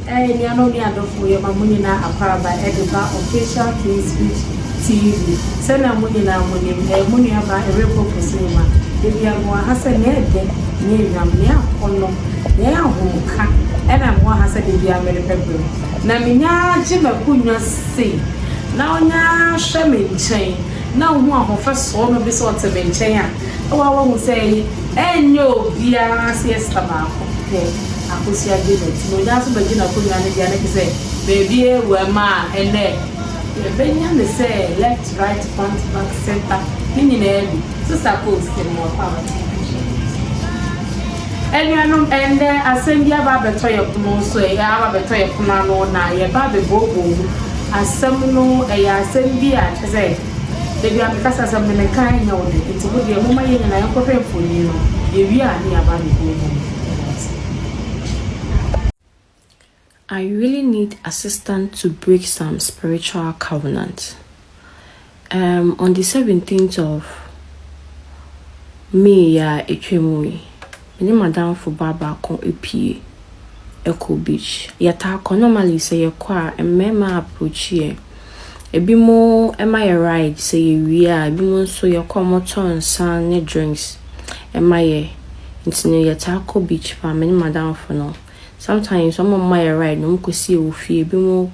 ni ano ni adofo ye ma muni na akwara ba ediba official King's Speech TV sana muni na muni aba erepo kusima bia mo hasa ne de ni nyam ne akono ne ahunka ena mo hasa de bia mere pebro na minya jima kunwa sei na onya hwe me nchen na hu ahofa so no bi so te me nchen a wa hu sei enyo bia siesta ba ko akosia de no da so bagina kunwa ne bia na kise baby e wa ma ene benya me say left right front back center nini na ebi sister post mo pa anyuanom ende asembia ba beto ye kuno so e ya ba beto ye kuno no na ye ba be bobo asem no e ya asembia tse de bia me kasa asem me kan nya wode enti bo de mo ma ye na ye kofe mfoni no ye wi a ne ya ba be bobo. I really need assistance to break some spiritual covenant. On the 17th of May, Echemui, many madam for Baba kon epie Echo Beach. Yata normally say a qua and mema approach here. A bit more am I right? Say we are be more so your common son ne drinks. Am I into Yatako Beach for many madam for no. Sometimes some of my ride no could see you feel be more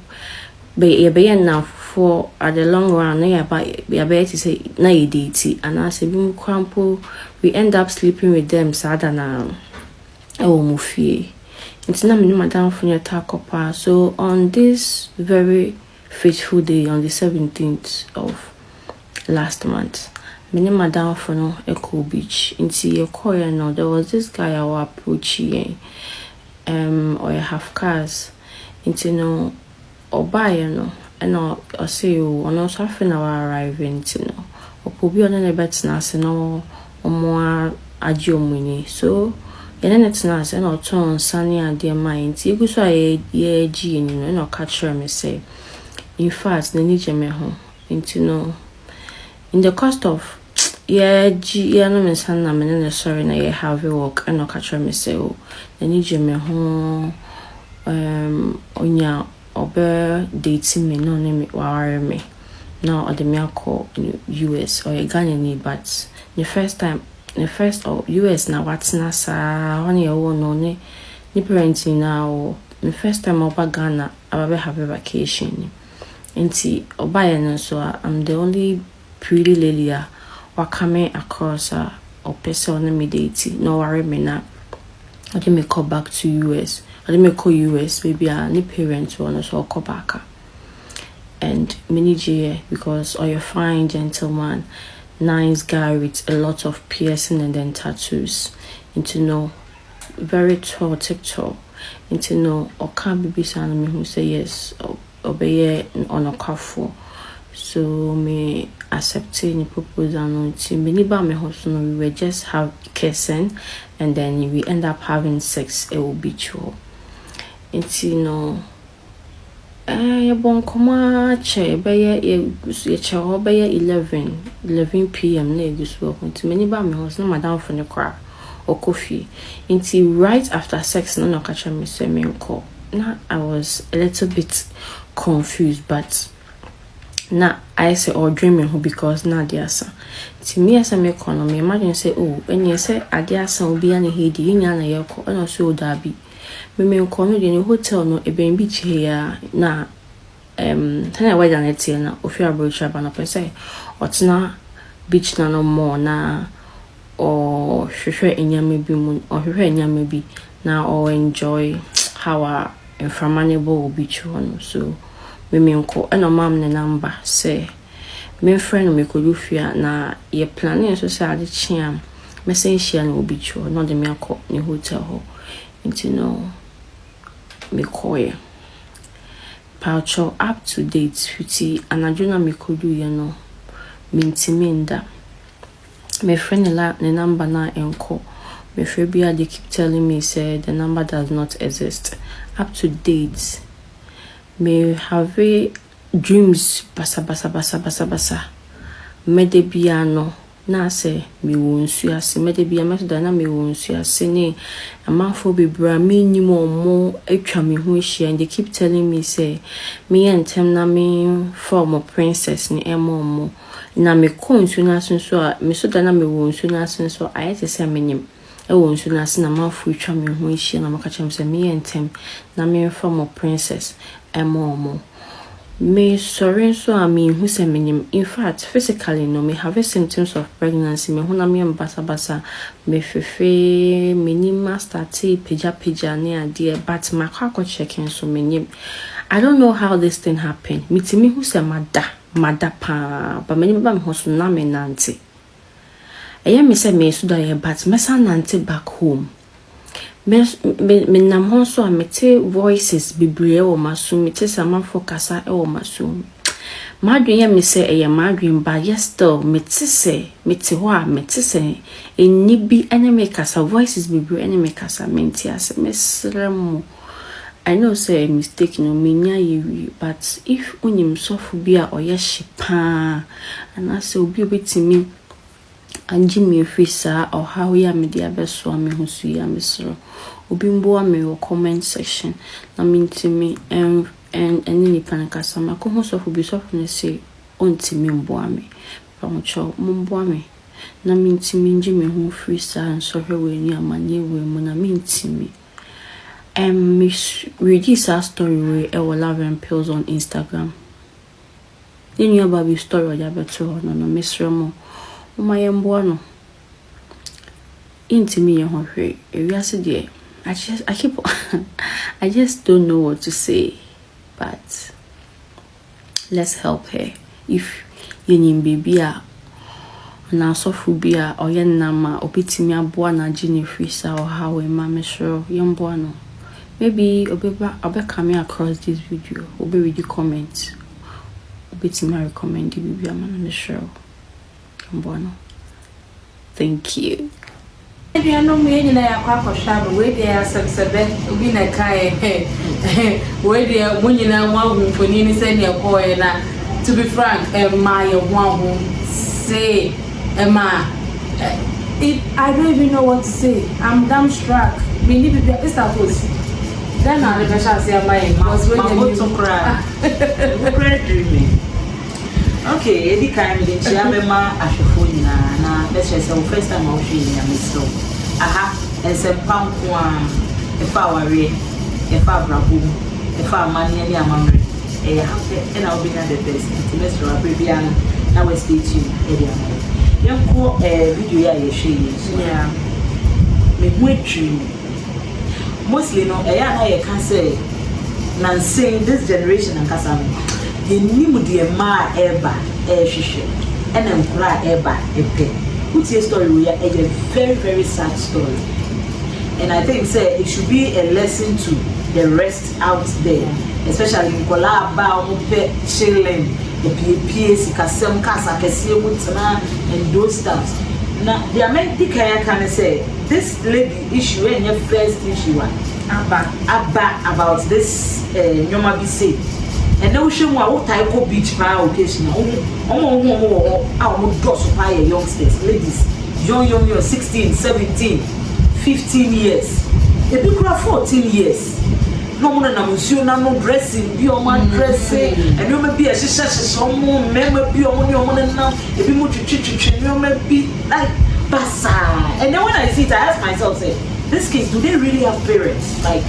be enough for at the long run. Be about to say na deity and I say be crumple. We end up sleeping with them sadder now. Oh mufie. It's not many madam for your takopa. So on this very fateful day on the 17th of last month, many madam for no Echo Beach into your choir no there was this guy I was approaching. Or you have cars into no or buy no and or say you or no something our arriving to no or probably on any bet nas no or more adjumini so and it's nas and or turn sunny and dear mind you go so ye g and you know catch me say in fact the need me home into no in the cost of no me san na me sorry na ye have work and no catch me say oh the need me home onya obe dating me no me ware me now or the me call US or Ghana but the first of US na what's na sa one year no ni parenting now the first time oba Ghana I have a vacation nti oba no so I'm the only pretty lady wa coming across or person on me dating no worry me na I didn't make call back to US. I didn't make call US. Maybe any parents want us all call back. And mini J because all your fine gentleman, nice guy with a lot of piercing and then tattoos. Into no very tall, tall. Into no or can't be son me who say yes or obey on a careful. So me accepting the proposal until many by my husband we were just have kissing and then we end up having sex. It will be true. It's you bon come che be ye che be 11 p.m. na this work until many by my husband madam for the car or coffee until right after sex no catch me say me call. Now I was a little bit confused but na I say or dreaming who because na diasa to me as a me economy imagine say oh when you say adiasa obi an hedi nya na yeko and also dabi me ko no the hotel no e ben beach here na tana why than it na ofi abrocha ba na pese otna beach na no more na or hwehwe enyame bi mu or hwehwe enyame bi na or enjoy how a inframanable beach one so me nko eno mam ne number say me friend me ko lufia na ye planning so say ade chiam me say share no obi cho no de me akọ ne hotel ho into no me koye paucho up to date 50 anaduna me ko do ye no mintiminda me friend ne number na enko me friend bia they keep telling me say the number does not exist up to date. Me have dreams basa. Me de biano na say me wonsu ase me de bia me so da na me wonsu ase ne amafo bebra me nyim omo atwa me ho hia and they keep telling me say me entem na me form princess ni emo na me konsu na so a me so da na me wonsu na so ayete say me nyim e wonsu na na amafo atwa me ho hia na maka chem say me entem na me form princess emo me sorry so I mean who say me in fact physically no me have symptoms of pregnancy me huna me basa me fefe me ni master t pija ne ade but my kwako checking so me I don't know how this thing happened me timi who say mada pa but me ba me ho so na me nante me say me so da but me san nante back home me nam ho so amete voices bibre o maso me te sama focasa e o maso madwen ya me say eye madwen ba yes still me te say me te ho a me te say eni bi ene me kasa voices bibre ene me kasa menti ase me sremo I know say a mistake no me nya ye but if unyim sofu bia oye shipa and say obi obetimi anji me ofisa or how ya me dia beso me husu ya mesro obi mbo me o comment section na mintimi and any pankasa makoho sofu bi sofu ne say ontimi mbo ame pamocho mbo ame na mintimi nji me hu ofisa nso hwe ni amanye we mu na mintimi read this story we love and pills on Instagram then you baby story ya beto no mesro mo my no intimi ho hwe ewiase de I just don't know what to say but let's help her if yenyim baby a na sofu bia oyenama opitimi aboa na gene frisa or how e ma mesro yemboa no maybe obeka me across this video obe read the comments obitimi recommend the baby amana mesro Bueno, thank you. I know me and I are shab, where they are subsebet, win a kai, where they are winning and one who for nearly send your boy. And to be frank, my one who say, Emma, I don't even know what to say. I'm dumbstruck. We need to be a suppose. Then I never shall say, my was waiting to cry. Dreaming. Okay, Eddie kind of Chiamema Ashofoni na let's say first time I'll show you Miss Aha, and some pound one, if I were if I brabu, if I money any amount, and I'll be at the best. To Mr. Abibian, now we stay tuned, Eddie. You call a video I show you. Yeah, me with you. Mostly, no, I can say, Nancy, this generation and Cassam. The name the ma eba shishe and empra eba epe. What's your story? We are a very sad story, and I think say it should be a lesson to the rest out there, especially in Kolaba, Mupe, chilling, the PAPS, Kasem Kasa, Kasia Mutana, and those stuff. Now, the American can say this lady issue and your first issue about this Nyoma Bise. And no shame what I go beach by occasion. Our doors by youngsters, ladies, young, 16, 17, 15 years. A big 14 years. No one no dressing, be on my dressing, and you may be a sister, some more member be on your money now. If you move to church, you may be like Bassa. And then when I see it, I ask myself, say, these kids, do they really have parents? Like,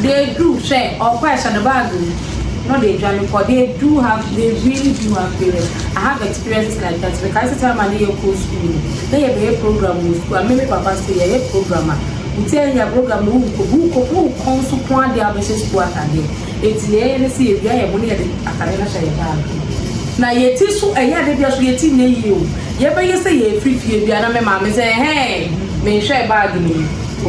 they do say or question about not they join because they really do have parents. I have experiences like that because the time I go to school, they have a program with school. I maybe Papa say a programmer. We tell your program who comes to point the ambitious school at day. It's the ANC if you have money at the academic share. Now yet is so a year they just get in you. You say a free fee, the other mamma say, hey, may share bargaining.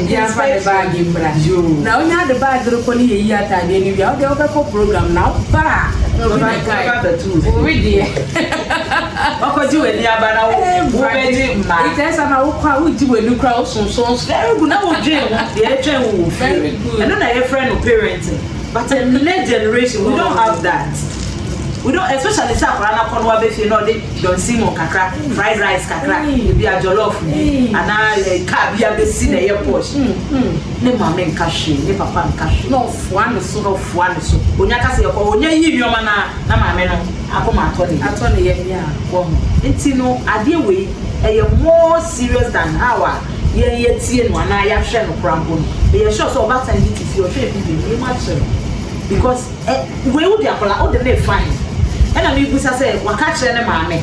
Yes, the bag in Brazil. Now, you had the bag of a year time, and you have the program now. Bah, the two. What could you and the Abana? It has an old crowd to a new crowd, so very good. Now, Jim, the agent will very good. And then I have a friend of parenting, but in the next generation, we don't have that. We don't, especially say Akwana Konwa Befi, no, they don't see more kakra, fried rice kakra, be a jollof, and I can't be a besi na airport. Ne mama nkashi, ne papa nkashi. No, one sort of one so. Onyaka say, oh, onye yi yoma na mama no, akoma atoni yeah. Nti no, ade we, more serious than our. Ye tie no na ya hwe no krampo no ye sure so over time it if you hwe bi much because we would akola o de na fine and na me busa say waka kire ne maame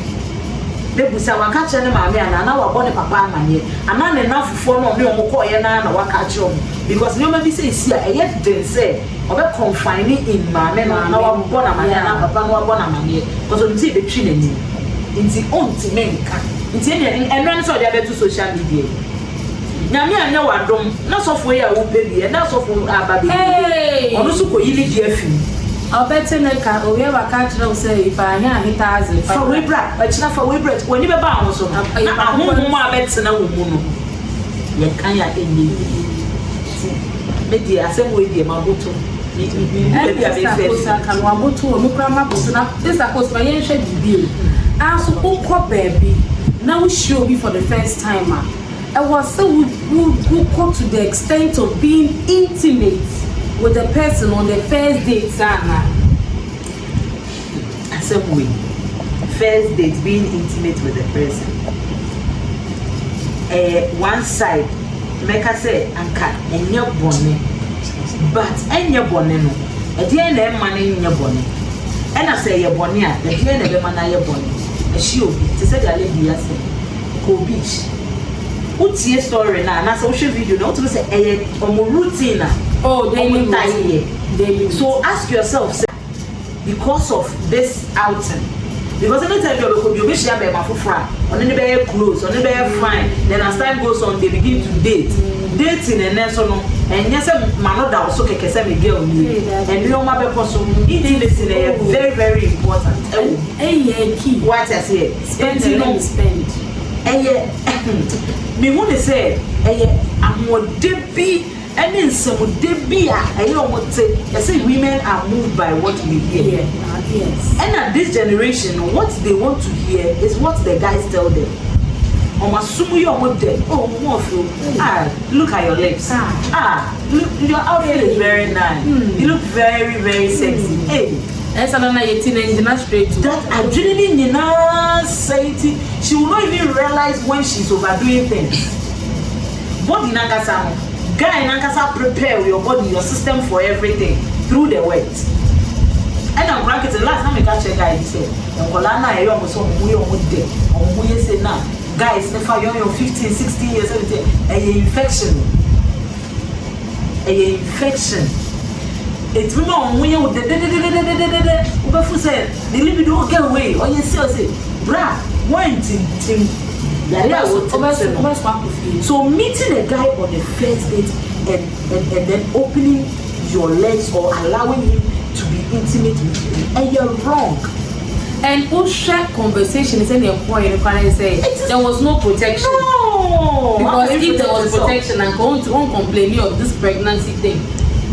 de busa waka kire ne maame ana na wa bone papa amanye ana ne na fufo no me o ko ye na waka kire because you maybe say sia ye den say obe confine in maame na wa bone amanye na papa no wa bone amanye because o nti be twi na ni nti onti menka nti enran so dia be to social media nyame anya wadom na sofo ya wo pebi na sofo ababe ono so ko yili di afim obete na ka o ye waka kire o say if anya hitaze fa we bra achina fa we bra woni be ba ho so na ahonhom abete na wo mu no ye kan ya enye media asem we die maboto be a be fair kan waboto o mu kra maboto na this akos fa ye hwe bibie aso ukọ baby now show me for the first time I was so who come to the extent of being intimate with the person on the first date, Sana. Same way. First date, being intimate with the person. One side, make I say, Anka, and your bonnet. But and your bonnet, no. A dear name money in your bonnet. And I say your bonnet, the dear name man your bonnet. A shoe, to say the lady, I say, go beach. What's your story now? Na social video, not to say routine. Oh, daily. So ask yourself, say, because of this outing, because anytime you wish you have a mafufra, on any bear clothes, on any bear fine, then as time goes on, they begin to date. Dating and then so no, and yes, man, that also can say me girl, and you know my person, intimacy is very, very important. Key. What I say, spend. Me want to say, I'm more debbie, and then some debbie. I don't want to say, women are moved by what we hear. Yes. And at this generation, what they want to hear is what the guys tell them. Oh, look at your lips. Look, your outfit is very nice. You look very, very sexy. Hey. That adrenaline she will not even realize when she's overdoing things. Body Nankasa, guy Nankasa, prepare your body, your system for everything through the wet. And I'm bracket the last time I catch a guy, he said, Colana, you almost we almost dead. Or we say now, guys, if you're 15, 16 years, a infection. It's women when you the say the libido get away or you say bra one thing so meeting a guy on the first date and then opening your legs or allowing him to be intimate with you and you're wrong. And who share conversation is any point you can say there was no protection. No, because if there was protection and going to complain of this pregnancy thing.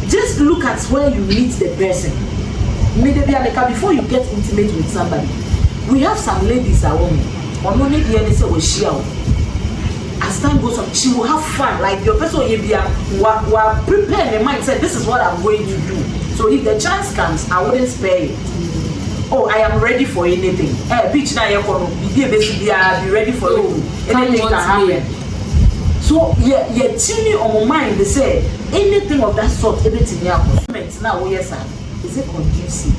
Just look at where you meet the person. Maybe before you get intimate with somebody, we have some ladies at home. As time goes on, she will have fun. Like your person will prepare the mindset. This is what I'm going to do. So if the chance comes, I wouldn't spare it. Oh, I am ready for anything. Bitch, now be ready for you. Anything can happen. So you're tuning on my mind. They say anything of that sort, anything happens. Now, yes, sir. Is it conducive?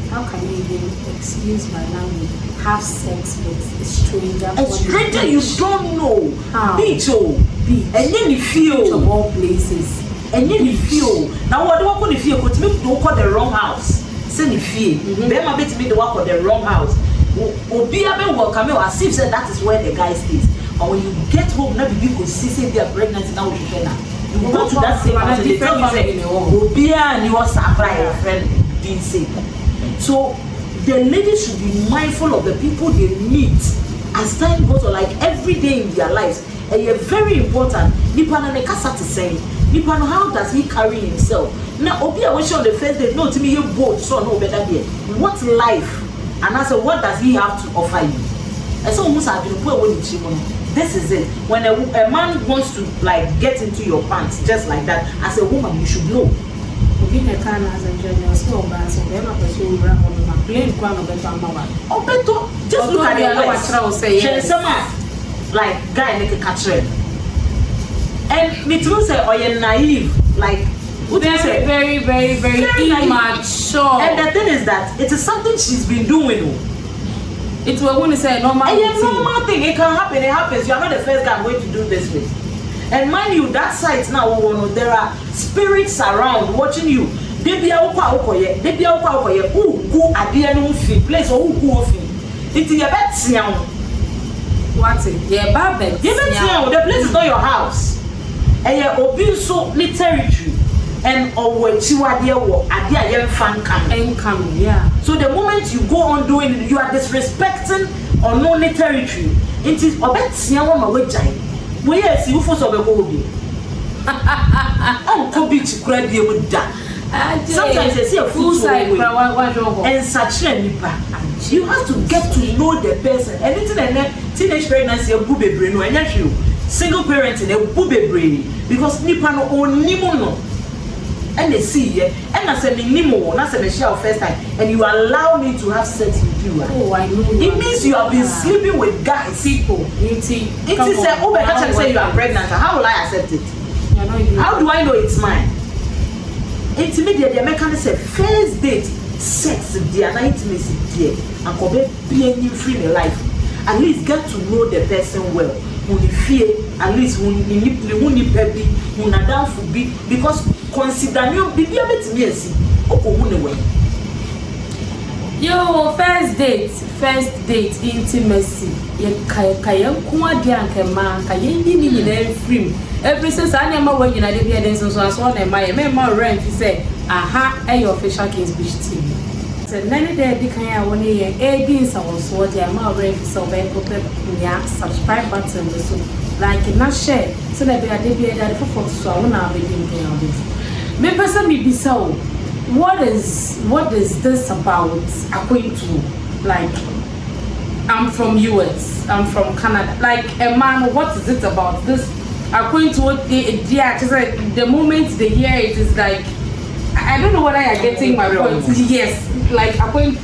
How can you even, excuse my language, have sex with a stranger? A stranger you don't know. How? Beach. And then you feel of all places. And then you feel. Now what do I feel? Because me don't call the wrong house. Send you feel. Then my bet me the work of the wrong house. Obi abe welcome you as if that is where the guy stays. And when you get home, now you could see say they are pregnant now with you. You go to that same house and they tell you say Obi and you are surprised friend being sick. So the ladies should be mindful of the people they meet as time goes on, like every day in their lives. And you're very important. Nipa na nekasa to say Nipa, how does he carry himself? Now, Obi, I wish on the first day, no, to me, you both, so no better there. What life? And I said, what does he have to offer you? And so almost I've been put this is it. When a man wants to like get into your pants just like that, as a woman, you should know. Just look at the words. Like guy make a catch. And me too say, oh, you're naive. Like, very immature. And the thing is that it is something she's been doing. It will only say normal thing. A normal thing. It can happen. It happens. You are not the first guy going to do this with. And mind you, that site now, there are spirits around watching you. They be out They be out who go at the end of place or who go off. It's your bed. What's it? Yeah, Babette. The place is not your house. And you're open so ni territory. And when you are there, a fan coming. Yeah. So the moment you go on doing it, you are disrespecting unknown territory. It is a bit sian my way jai. We are see who for so be go. Oh, could be to cry be with that. Sometimes they see a full side and such a nipa. You have to get to know the person. Anything and then teenage pregnancy a booby brain no and you single parent in a booby brain because nipa no only no. And they see yeah, and I said Nimo, that's a share first time, and you allow me to have sex with you. Oh, I know. It means you have been sleeping with guys. People. It is a oh, I say you are pregnant. How will I accept it? How do I know it's mine? Intimidate the American say first date, sex, the intimacy there, and could be free in life. At least get to know the person well. When you fear, at least when you baby, when I down for be because consider you be a bit messy. Yo, first date, intimacy. Kaya kuadia nkema, kaya ndini ni free. Every since I never when you na dey be so so na my rent say aha your official case beach team. So none there be kan won here AD so dey my rent so be subscribe button so like na share so that be there for so I wanna be doing me person me be so what is this about according to like I'm from US, I'm from Canada. Like a man, what is it about this? According to what just like the moment they hear it is like I don't know whether you're getting my point. Yes, like according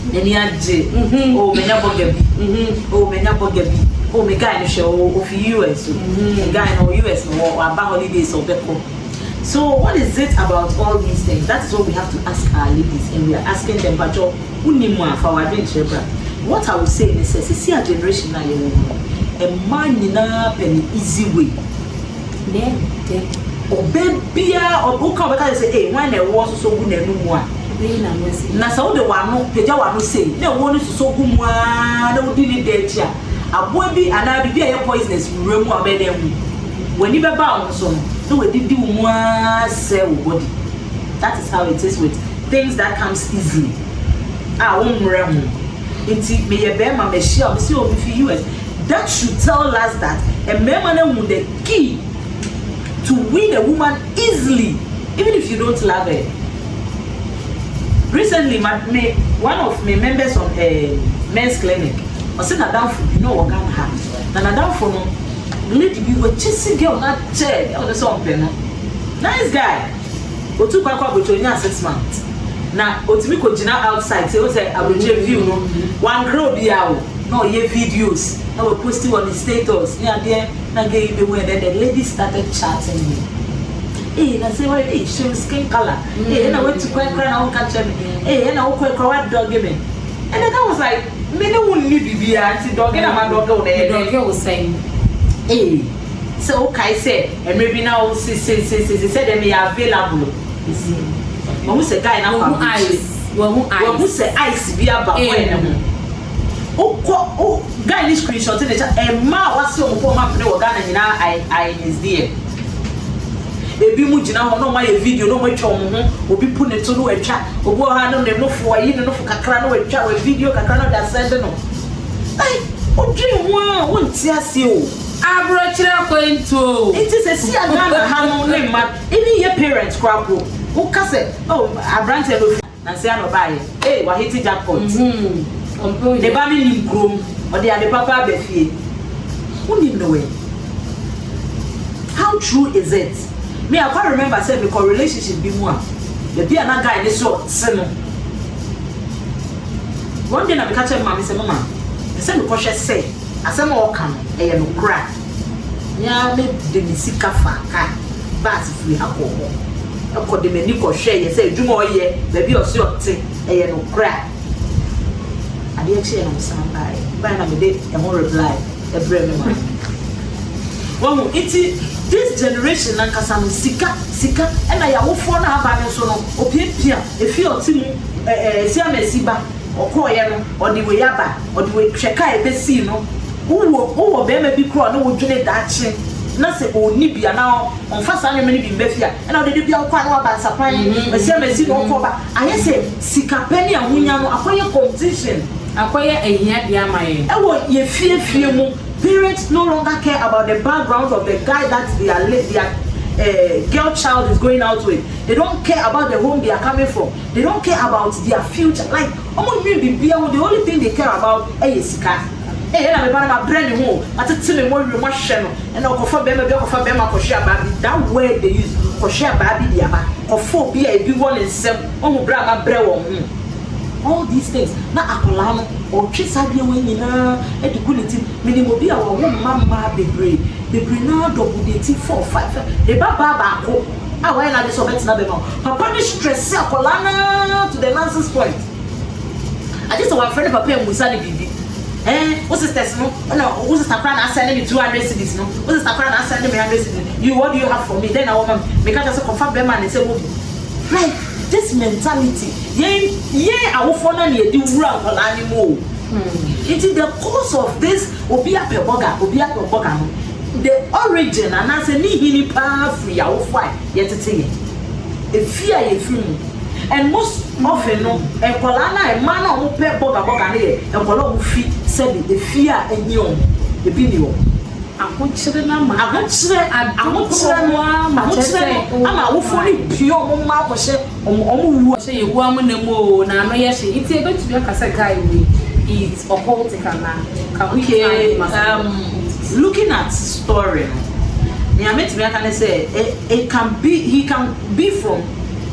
oh me guy no show of US, a guy no US no about holidays or beko. So what is it about all these things? That is what we have to ask our ladies, and we are asking them but for our adventure. What I would say is see a generation now a man in an easy way. Or baby or who come back and say, hey, when there was so good and no one. Now so the one no Peja no say, no one is so good no didn't dare chair. A boy be and I be a poisonous room or bed them. When you bound so no we did do more sell body. That is how it is with things that comes easily. I won't remember. Inti me ye be ma me share me see obi fi US. That should tell us that a man with the key to win a woman easily, even if you don't love her. Recently, one of my members on a men's clinic was saying down for you know what can happen. And down for no lady be a chasing girl not chair on the song piano. Nice guy. Go to Papa go to 6 months. Now, Otimi ko jina outside say I will view no one girl be out. No ye videos. I will post it on the status. Yeah, there na gay be when the lady started chatting me. Hey, na say why hey she skin color. Hey, na went to cry na catch me. Hey, na wo cry dog give me. And then I was like, me no won ni bibia anti dog na my dog go there. The dog was saying, hey. So okay say and maybe now say them be available. You see. Who say guy na for ice? Who say ice be about when oh guy this screenshot in the chat e ma wase o po map ne wo Ghana nyina I is there ebi mu gina ho no ma ye video no ma twa mo ho obi pu ne to no atwa obi o ha no ne no fo yi ne no fo kakra no atwa we video kakra no da send no ai o dream wa won ti ase o Abrochira going to. It is a see a Ghana hand name, man. Any your parents crap who can say, oh, I brand a roof and say, I'm buy it. Hey, what hit jackpot? The baby in groom or the other papa beefy. Who didn't know it? How true is it? Me, I can't remember saying because relationship be more. The be another guy in this sort. One day I catch mommy say, Mama, the same cautious say, I say more come, a no crack. Yeah, maybe the Missika Faka, but if we have all. I call the Menico share, you say, do more ye, baby or sort thing, a no crack. I didn't say I'm somebody, but I'm a day, and more reply, a brave man. Well, it's this generation, Nankasam, Sika, and I have one have so or Pia, if you're team, Siamesiba, or Koyano, or the Wayaba, or the way Shaka, Bessino, who be crown, who would donate that chin. Nothing will Nibia now on first annual in Bethia, and I did be all quite about supplying, but Siamesi or Coba. I say, Sika Penny and Winyano, acquire competition, acquire a yamay. I want ye fear more. Parents no longer care about the background of the guy that their girl child is going out with. They don't care about the home they are coming from. They don't care about their future. Like, the only thing they care about is Sika. Hey, I'm about my brand new home. I tell me more channel and I'll for Bema for share baby. That word they use for share baby, the other or for be a big one and seven. Oh, brother, brew. All these things. Now, Akolano or Chisabi winning educating, meaning will be our own mamma be brave. The Brina double dating 4 5. The Baba, oh, I went at this of it. Papa is stress Akolana to the nonsense point. I just want friend of Papa and Musani Bibi. What's the test? No, what's the Sakran? I send me 200 cities. No, what's the Sakran? I send me 100 cities. You, what do you have for me? Then I will make us confirm them and say, right. This mentality, I will follow you do wrong on animal. It is the cause of this. The origin, and I say, ni power free. I will fight. Yet it's a fear you feel. And most often, no, a colana, a man who pay boga here, and color feet said the fear and you, the video. I want to say, I'm pure mama say you woman no na yes it's going to be a guy it's occultic now. Okay, looking at story, I say it can be, he can be from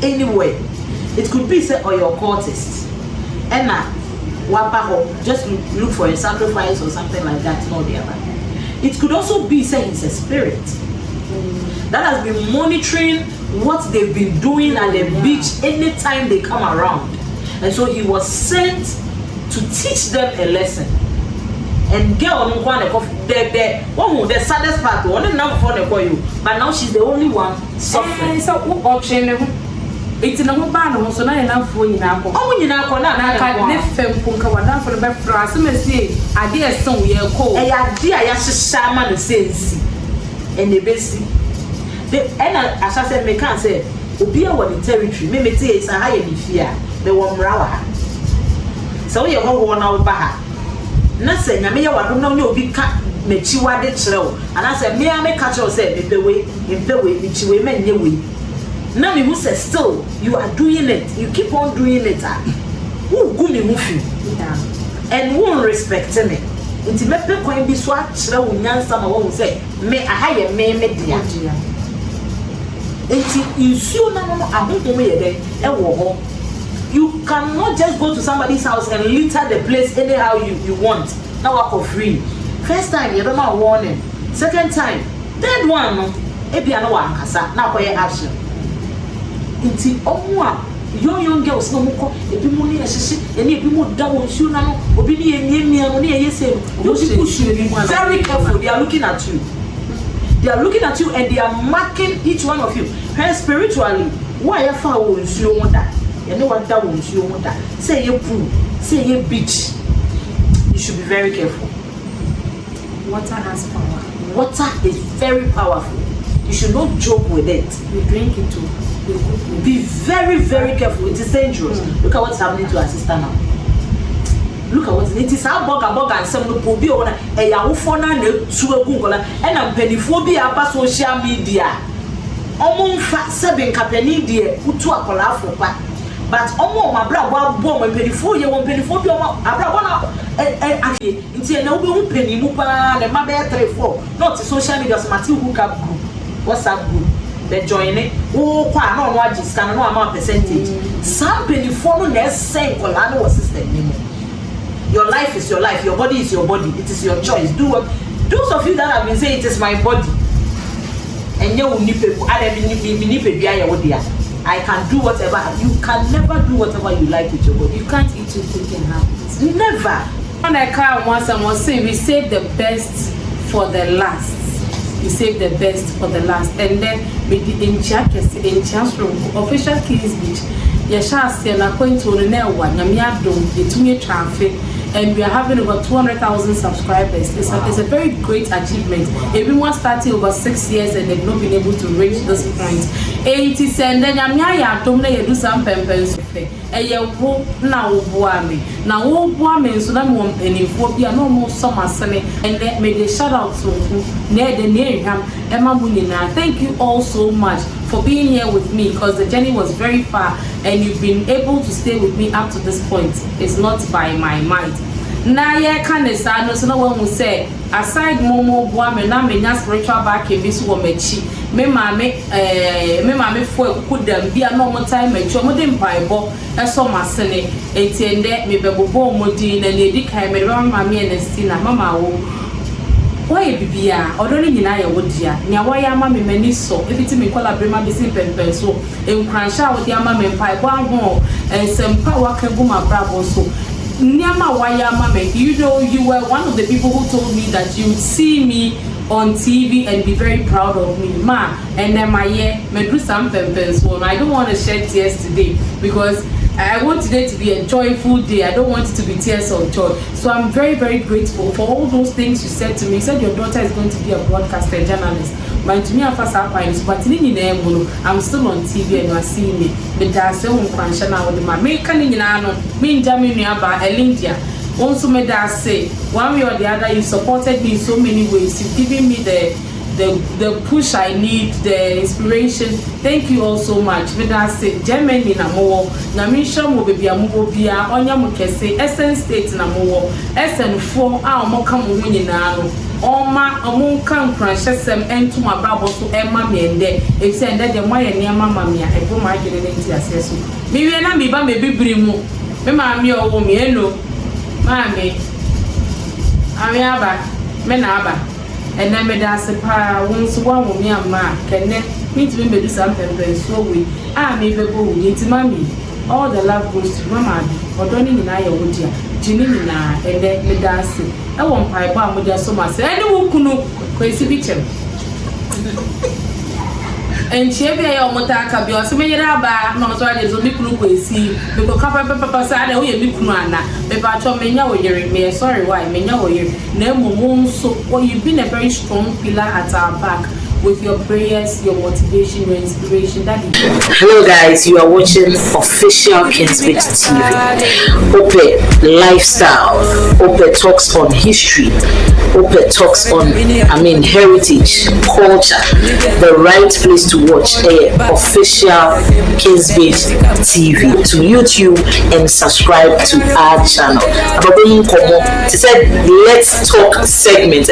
anywhere. It could be say or your cultist and just look for a sacrifice or something like that, no the other. It could also be saying it's a spirit that has been monitoring what they've been doing at the beach anytime they come around. And so he was sent to teach them a lesson. And girl, the saddest part, but now she's the only one suffering. So what option? It's in a mobile, so now enough for you now. Oh, you know, I can't lift them from Kawadan for the best for us. I dear son, we are called. I dear, I just shaman the sense. And the best. And as I said, me can't say, Obia what the territory, maybe it's a higher fear, the one rawa. So you go on our back. Nothing, I mean, I don't know, be cut, make you what it's slow. And I said, me, I may catch yourself in the way, which you women your way. Now me who says still you are doing it, you keep on doing it. Who go me moving, and won't respect me. Until me pe coin be so actually we nyansa ma won say me ahaye me dia. Until you see na no ahunhom ye den e wo ho. You cannot just go to somebody's house and litter the place anyhow you want. Now walk for free. First time you don't know warning. Second time, third one no e bia no wa nkasa na koye action. Until young girls no more, if you money assist, and if you more double shoe now, obedient, you should be very careful. They are looking at you. They are looking at you and they are marking each one of you. Hence, spiritually, why if I will show that? You know what that will show that? Say you pool, say you beach. You should be very careful. Water has power. Water is very powerful. You should not joke with it. You drink it too. Be very, very careful. It is dangerous. Look at what's happening to our sister now. look at what it is. Our bog and some no pobi on a yawfona to a Google and a pennyphobia about social media. Almost fat 7 capeni dear, who to a colafo back. But almost my brother born when pennyphobia, one pennyphobia, a brother, actually, until no penny, Mupa, and my bear 3-4, not social media, Matthew hookup group. What's up group? They join it. Oh, quite no watches, can no amount percentage. Some penny phone less say, Colano was sister anymore. Your life is your life, your body is your body, it is your choice. Do what those of you that have been saying it is my body. And you will nip I can do whatever. You can never do whatever you like with your body. You can't eat your cake and have it. Never. When I come once I must say we save the best for the last. We save the best for the last. And then with the in chance room official Keys Beach. Yashas and I'm going to the one Yamiadum, the 2 year traffic. And we are having over 200,000 subscribers. It's a very great achievement. Everyone started over 6 years and they've not been able to reach this point. 80 cents, then I'm don't do some peppers. And you now boame. Now, boame, so that one penny phobia, no more summer sunny. And then made a shout out to near the near him, Emma Munina. Thank you all so much for being here with me because the journey was very far and you've been able to stay with me up to this point. It's not by my might. Na ye can say no so no one will say aside momo boame na menya spiritual back e bi so wo machi me mama fo ekudam bia no mo time machi mo de mpaibo eso masene etiende me bebobo omodi na ne di kai me mama me na stina mama wo why bibia odori nyina ye wodia nya why ama me mani so efiti me kola brema be sim pempen so enkransha wodi ama me mpaibo aho sempa wakagu ma brabo so Nyama wayama me. You know, you were one of the people who told me that you would see me on TV and be very proud of me, ma. And then my me do some peppers. So I don't want to shed tears today because I want today to be a joyful day. I don't want it to be tears of joy. So I'm very, very grateful for all those things you said to me. You said your daughter is going to be a broadcaster, journalist. But to me, I'm first up by this. But I'm still on TV and you are seeing me. The dance on Cransha now with my make me in Germany about Elindia. Also, made us say one way or the other, you supported me in so many ways. You've given me the push I need, the inspiration. Thank you all so much. Made us say Germany na more. Namisha mo baby amubo bia onya mo kese Essen State na more. SN4 a mo kam mo nyina no. Oma omunka nkransesem entu mabrabo so ema me ende efse ende de mo ye niam ma me a ebo ma agene ne nti aseso mi wie na mi ba me bibiri mu me ma me owo me eno ma me ami aba me na aba ene me da se pa won so wa wo me ama kenne me ti me do some pempe so we a me bebo wo nti ma me all the love goes to mama odoni nyina ye wodia jini nyina ende me da se e won pai ba mo dia so ma se ene wo kunu kwesi bi chem enche bia ya omota aka bia o se me yira ba no so ade so mi kunu kwesi me ko papa sa ade wo ye mi kunu ana me ba cho me nya wo yire me sorry why me nya wo yire na emu so you've been a very strong pillar at our back with your prayers, your motivation, your inspiration. Hello guys, you are watching official Kingsbridge TV. Ope lifestyle, Ope talks on history, Ope talks on heritage, culture. The right place to watch official Kingsbridge TV. To YouTube and subscribe to our channel. She said, let's talk segments.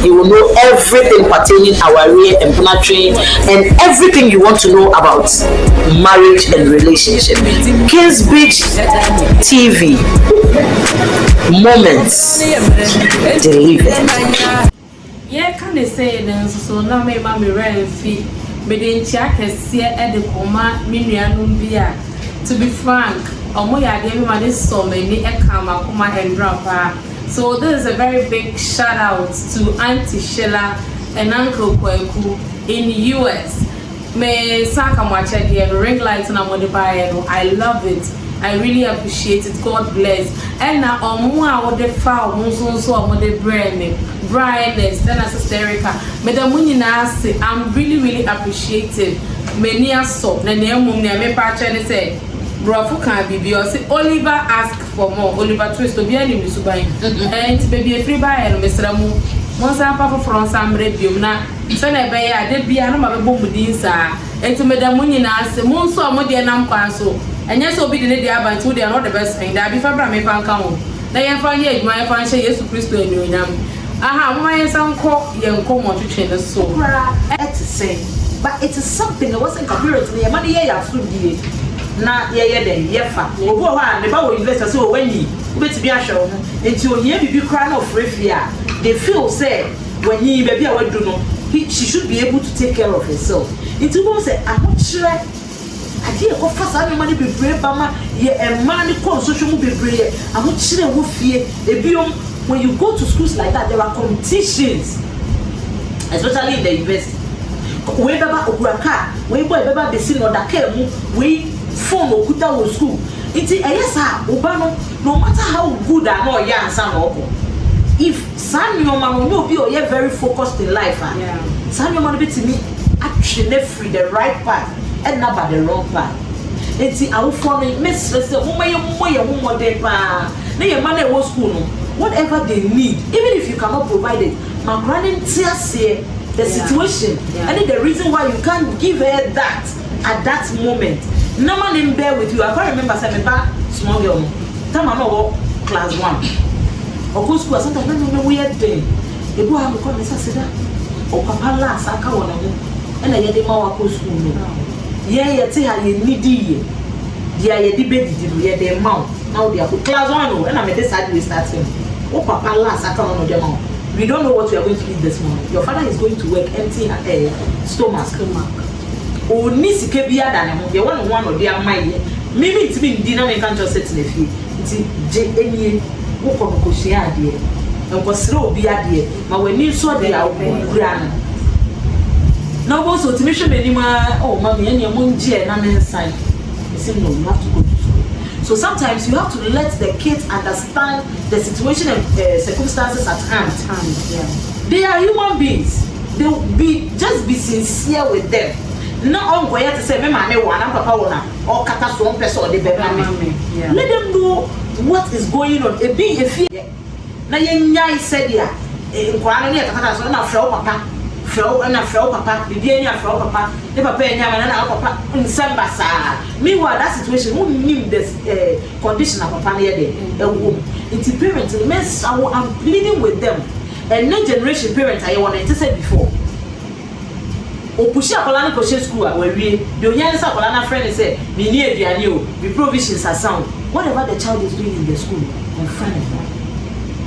You will know everything pertaining our rear and planetary and everything you want to know about marriage and relationship. Kingsbridge TV. Moments delivered. Yeah, can they say then so now me ma me rent fee me den chia kese e de koma me nuanum bia. To be frank, omo ya de me ma de so me ni e ka ma koma endrapa. So this is a very big shout out to Auntie Sheila and Uncle Kweku in the US. Me saka mwache the ring light na mo de buy. I love it. I really appreciate it. God bless. And now omo a wo de fa omo so omo de brand me. Brightness, then Sister Erica. Me da munyina ase. I'm really appreciative. Me ni aso na na emum na me pa che ne say Brofo can be or say Oliver ask for more. Oliver twist to be any Misubai. And baby a free buy and Mr. Ramu. Once I'm papa from some review now. So never I did be a number of bombardins. And to Madame Munina, the moon saw more than I'm so. And yes, will be the lady about 2 they are not the best thing. That before I found count. They are fine yet, my fancy yes to Christo and you know. Aha, my son called young common to change the soul. To say, but it is something that wasn't compared to the money I should be. Na then, yefa. Obo ha, the Bible investor so when you bet to be a show, until you be crying of refia. They feel say when you baby I do know, she should be able to take care of herself. It will say, I'm not sure. I did offer some money be brave, Bama, ye a man called social be brave. I'm not sure who fear the biome. When you go to schools like that, there are competitions, especially in the university. We baba okuraka, we boy baba besi no da care mu, we phone okuta wo school. Iti eyesa obano, no matter how good and no ya ansa no obo. If Samuel man no be oye very focused in life, Samuel man be to me actually free the right path and not by the wrong path. Iti awu phone miss say mo mo dey pa. Na your man e wo school no. Whatever they need, even if you cannot provide it, my granny tells you the situation and the reason why you can't give her that at that moment. No man in bear with you. I can't remember saying back small girl. Time I know class 1. Or go school sometimes no weird thing. The boy have come and say or papa last I can't want and I had the more go school. Yeah, see how you need it. Yeah, you debate the amount. Now they are class 1 and I'm decided we starting. Oh, papa, last I can't know. We don't know what we are going to eat this morning. Your father is going to work empty stomach. Oh, Nisi Kebia than the one or the amai. Maybe it's been dinner and can't just sit in the field. It's any walk on Koshia, dear. And was slow be a dear. But when you saw the grand. Now, also to mission anymore. Oh, mommy, and your moon dear, and I'm inside. He said, no, you have to go to school. So sometimes you have to let the kids understand the situation and circumstances at hand. They are human beings. They will just be sincere with them. Not on going to say, "Mama, me one, papa one, or kata so person or the baby." Let them know what is going on. A being a fear. Na yenya said ya. Nkwana ne kata so na frɛ papa. Frɛ papa. Bibi anya frɛ papa. The papa anya na papa nsamba sa. Meanwhile, that situation who need this condition of papa here there. It's parents. I'm pleading with them. And next generation parents I want to say before. Opushi akola na koshe school where we the onye nsa akola na friend say me ni aduane o the provisions are sound. Whatever the child is doing in the school, my friend is right.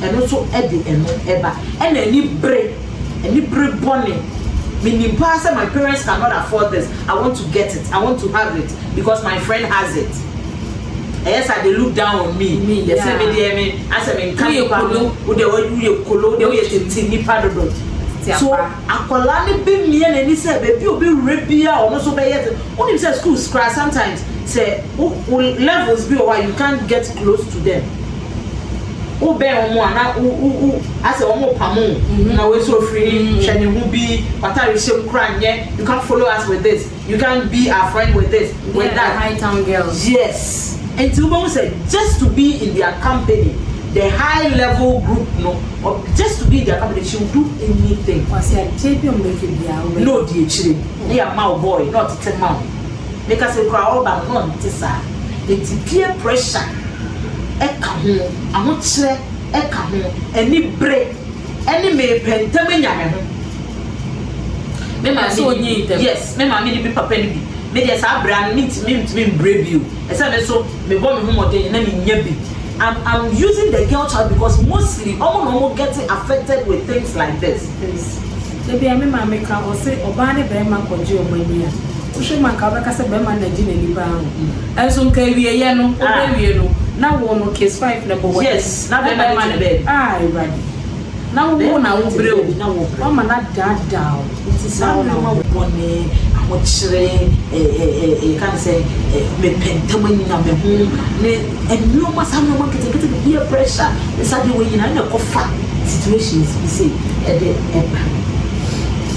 And also Eddie and Eba and any break bonnie. Meaning, my parents cannot afford this. I want to get it. I want to have it because my friend has it. Yes, they look down on me. They say me, I say me can't you kolo, they way tini padodo. So akolani be me and any say baby you be rapia or no so be yet. When you say school scratch sometimes say levels be why you can't get close to them. Who bear on one, I say, Omo Pamu, now we're so free, Shani Ruby, Patari Shim Kran, you can't follow us with this, you can't be our friend with this, with that. High town girls. Yes. And Tubo said, just to be in their company, the high level group, no, or just to be in their company, she will do anything. I said, champion make it be no, dear children, they are my boy, not a 10 mouth. Make us a crowd, but not this. It's peer pressure. Eka ho ahokyere eka ho ani bre ani me pentame nyame ho me ma so onyi dem yes me ma me ni papa ni bi me dey sa bra me ntimi bre bi o esa me so me bo me ho modern na me nya bi I'm using the girl child because mostly almost getting affected with things like this. They be me ma me ka o say oba ne be ma koje omani a Ushe manka baka se be man na jine ni ba ho enso nka wiye ye no obewie no na wo no case 5 na bo yes na be man na be right na wo na wo bre o na wo mama na dada o it is how na wo bone ahokyere can say me pentamani na me ho ne enu ma sam no market get be pressure the side way na na kofa situations be say e de eba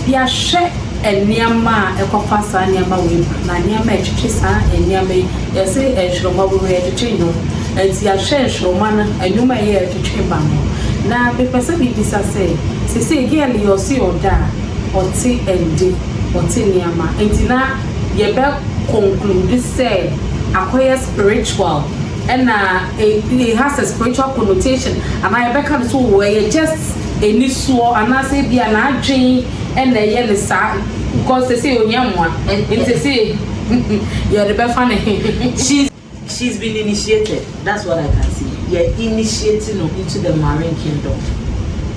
ya she eniama ekofa sa eniama we na eniama etwetwe sa eniama yese ehwroma we etwetwe no enti ahwe ehwroma na enuma ye etwetwe ba no na bepese bibisa se girl yo si oda oti ende oti eniama enti na ye be conclude say akoya spiritual and it has a spiritual connotation and I be come to where just any so and I say be an adwin and the yellow sa because they say onyamwa and they say you're the be funny. She's been initiated. That's what I can see. You're initiating into the marine kingdom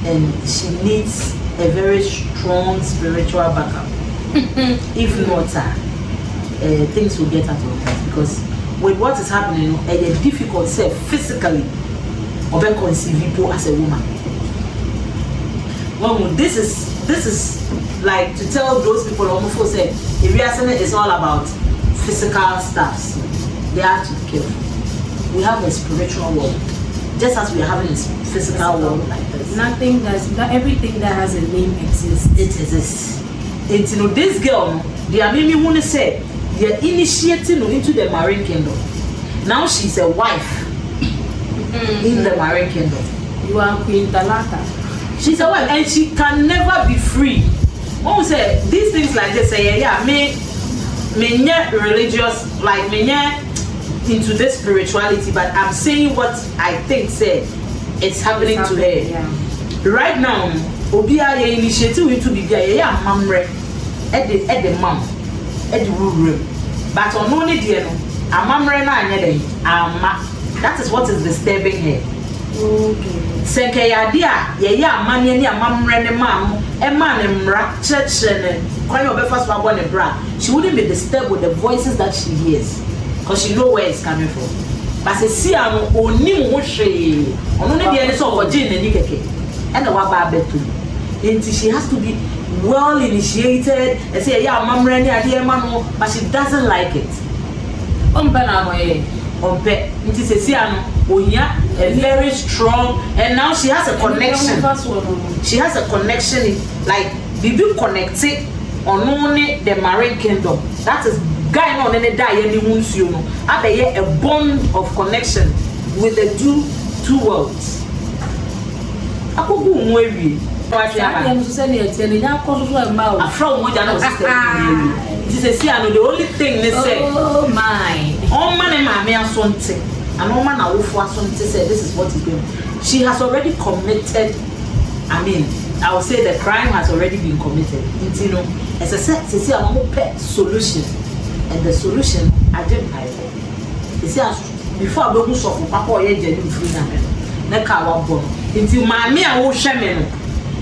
and she needs a very strong spiritual backup. If not things will get out of hand because with what is happening, it's difficult to say physically or conceive people as a woman. Well, this is like to tell those people almost say if we are saying it's all about physical stuffs, they have to be careful. We have a spiritual world, just as we are having a physical world like this. Everything that has a name exists. It exists. And you know, this girl, they are making me want to say. They're initiating into the marine kingdom. Now she's a wife in the marine kingdom. You are Queen Talata. She's a wife and she can never be free. When we say these things like this, say me not religious, like me not into this spirituality, but I'm saying what I think say it's happening to her. Yeah. Right now, Obia initiative into the yeah mamre at the mom. At the room. But on only dear no, that is what is disturbing her. Okay. Senkaya dia, ya mani ni amamre ne mam, e man emra church ne kwani obefa so abon ne bra. She wouldn't be disturbed with the voices that she hears because she know where it's coming from. But se si anu onim ho hwe. Ono ne dia ne so ogoje nani keke. E na wa ba betu. Enti she has to be well initiated and say yeah mamre ni ade no, but she doesn't like it. It is a siano onya a very strong and now she has a connection. She has a connection like bibi connected on only the marine kingdom. That is guy on any die any wounds you know. Abeye a bond of connection with the two worlds. Akogu nwewi. I am to send you a from what I know. It is a siano, the only thing they say. Oh my. All man and mammy are something. And all man are for something say this is what is going. She has already committed. I mean, I would say the crime has already been committed. You know, as I said, to see a pet solution. And the solution I didn't have. You see, before I go to shop, Papa or Jen freedom. Neka wa born. Until mammy I will shame.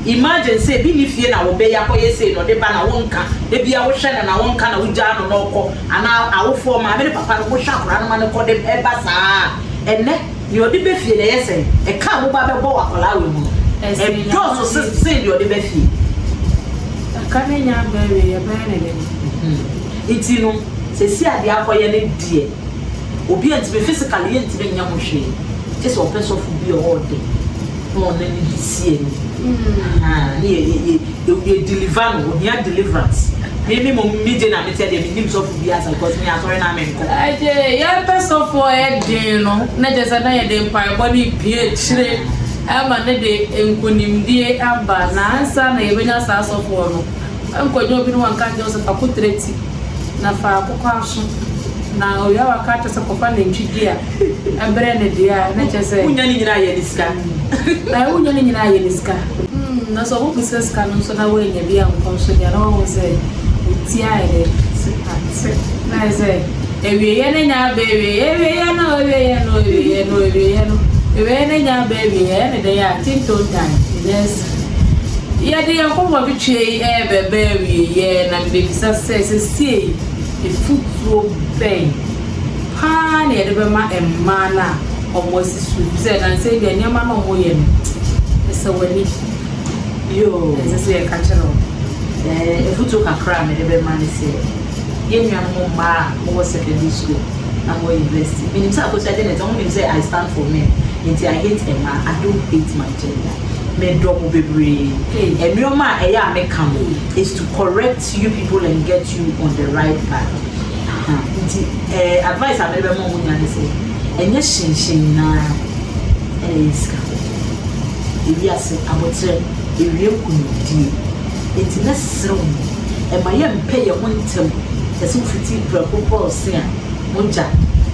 Imagine say be if you na obey akoye say no de ba na wonka de bia wo hwe na wonka na wugya no no ko ana awofo ma me papa no hwa akora no ma no ko de eba saa enne you odi be fie na yesen e ka mo ba be bo wakola we mu e do so say you odi be fie ka na nya ba we ya ba na de iti no se si ade akoye ne die obi anti physically yenti be nya mo hwe just o person fu bi o de no na ni sie ni you deliver no you deliverance maybe mo media na me tell them names of bias because me asori na me nko aje ya person for head no na just na ye dey pai body ph ama ne de enkunimdie aba na ansa na yebenya sa so for no enkojo bi no wanka je so Kote3 na fa akokọ aso na oya wakata se kofa na ntwidi a ebre ne dia na chese unya ni nyina ye diska na unya ni nyina ye diska na so wo business kan so na we nya bia nko so dia na wo se utia ere na ze ewie ye ne nya ba ewie ye na ewie ye ne nya ba ewie ne de ya tinto dan yes ya de ya ko mo bitwe bebe ewie ye na be bisa se see efutuo bɛn paa na yɛde bɛma mmaa na ɔmo asisu sɛ na nsɛ deɛ nneɛma na ɔmo yɛ no ɛsɛ w'ani yo ɛsɛ sɛ yɛka kyerɛ wo efutuo kakra na yɛde bɛma ne sɛ yɛn nuanom mmaa wɔwɔ secondary school na wɔwɔ university menim sɛ akɔsɛ ade na ɛsɛ ɔmo nim sɛ I stand for men nti I hate a man I don't hate my gender me drop bebre and your ma eya me come is to correct you people and get you on the right path. Advice I never more when say and yes shin na iska yes abotre ewie kunudi enti na sro e ma ye mpe ye hontem ese fiti prepopol se a monja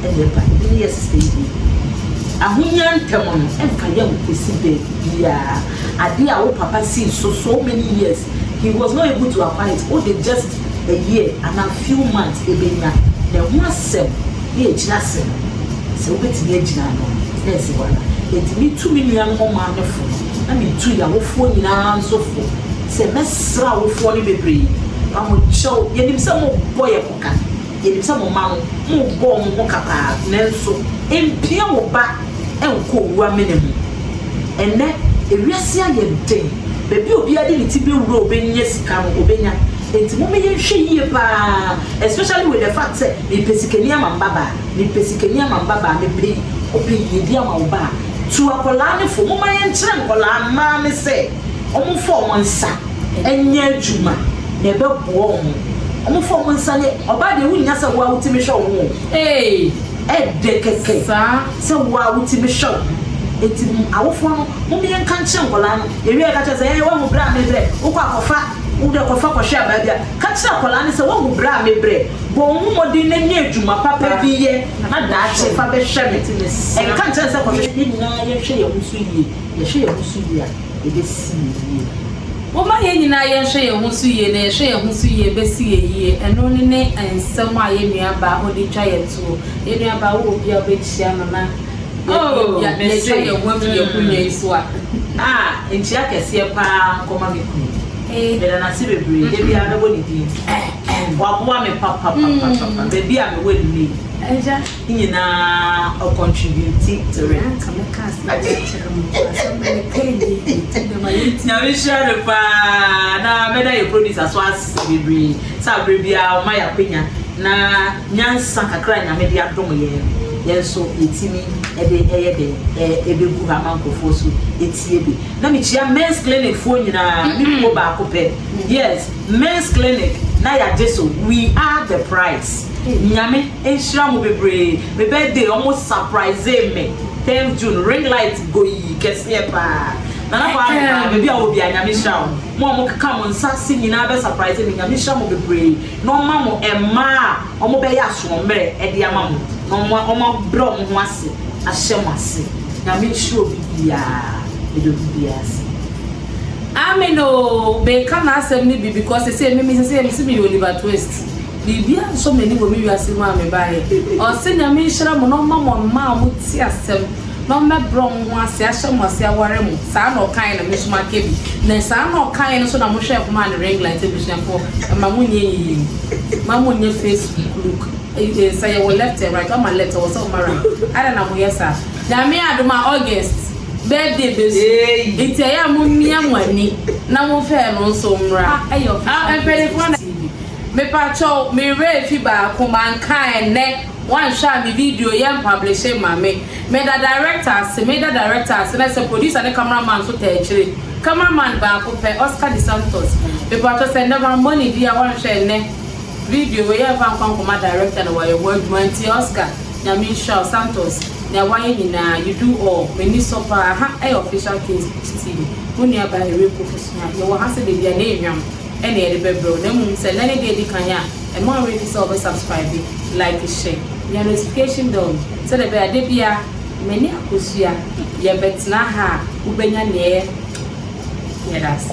e de ba ni yes stay ahonya ntem no emfa ye kwesi be ya ade a wo papa see so many years he was not able to acquire it only just a year and a few months ebenya the one sem ye ejina sem se wo betimi ejina no yes wala etimi 2 million mo ma nefo na me tu ya wo fo nyina so fo se mesra wo fo ni bebre amo show ye nim se mo boy koka ye nim se mo ma mo bo mo kaka nenso empia wo ba enko wa menemu enne ewiase aye den bebi obi ade ni tibe wuro obenye sika no obenya enti mo meye hwe yie pa especially with the fact say me pesikeni amambaba me pe obi yedi amamba tu akola ne fo mo maye nkyere nkola ma me se omo fo mo nsa enye adwuma na ebe bo omo fo mo nsa ne oba de wunya se wa wutimi hwe wo de keke sa se wa wutimi hwe eti awofo no mo me nka nkyere nkola no ewi ka che se wa mo bra me bre ukwa akofa ude kofa kwhwe ababia ka kire akola ne se wa mo bra me bre bo mo modi na nya adwuma papa biye na da che fa be hwe me e ka nkyere se kwhwe ni nyina ye hwe ye husu yie ye hwe ye husu yie a e be si yie wo ma ye nyina ye hwe ye husu yie na ye hwe ye husu yie be si yie eno ne ensem a ye nua ba odi twa ye to ye nua ba wo obi a obechia no na ya me say ye wo fi ye kunya iso a enchi akese pa koma me kunu bela na si bebre de bia na boni di wa boa me papa be bia me we ni eja nyina o contribute to it na we share pa na me da ye producer so as bebre sa brebia o ma ya kwenya na nyansa kakra nya me dia dom ye yenso etimi ebegu ha mankofo so etie bi na me chia men's clinic fo nyina mi ko ba ko pe yes men's clinic na ya jeso we are the price nyame enhira mo bebre me birthday almost surprise me 10th June ring light go yi kese pa na kwa bebi a obi anyame hira mo kaka mo nsa si nyina be surprise me nyame hira mo bebre no ma mo emma omo be ya so mere e de ama mo omo bro mo ho ase ahye mo ase nyame hira obi bia e do bia ase ameno be kana asem ni bi because say me say me Oliver Twist bibia so many go me wi ase ma me bae o se nyame hira mo no ma mo ti asem no me bro ho ase ahye mo ase aware mo sa na okan na me so ma kebi na sa na okan no so na mo hwe ko ma na ring light ebusia for ma mo nye yi ma mo nye Facebook look say you left and right on my left or so mara I don't know yes sir nyame aduma August birthday besu itiaya mo mia mo ani na mo fe no so mra ayo TV me pa cho me refi ba ko man kan ne one share me video yam publish ma me da director se na se producer ne cameraman so te chire cameraman ba ko pe Oscar de Santos me pa cho send them money dia one share ne video we have come director na why work 20 Oscar na me show Santos na why na you do all me ni so pa ha official case TV muni aba here professional you will have to be their name any e be bro na mu se na ne dey kan ya e mo already so subscribe like share your notification bell so the be bia me ni akosua ye betna ha ubenya ne ye that's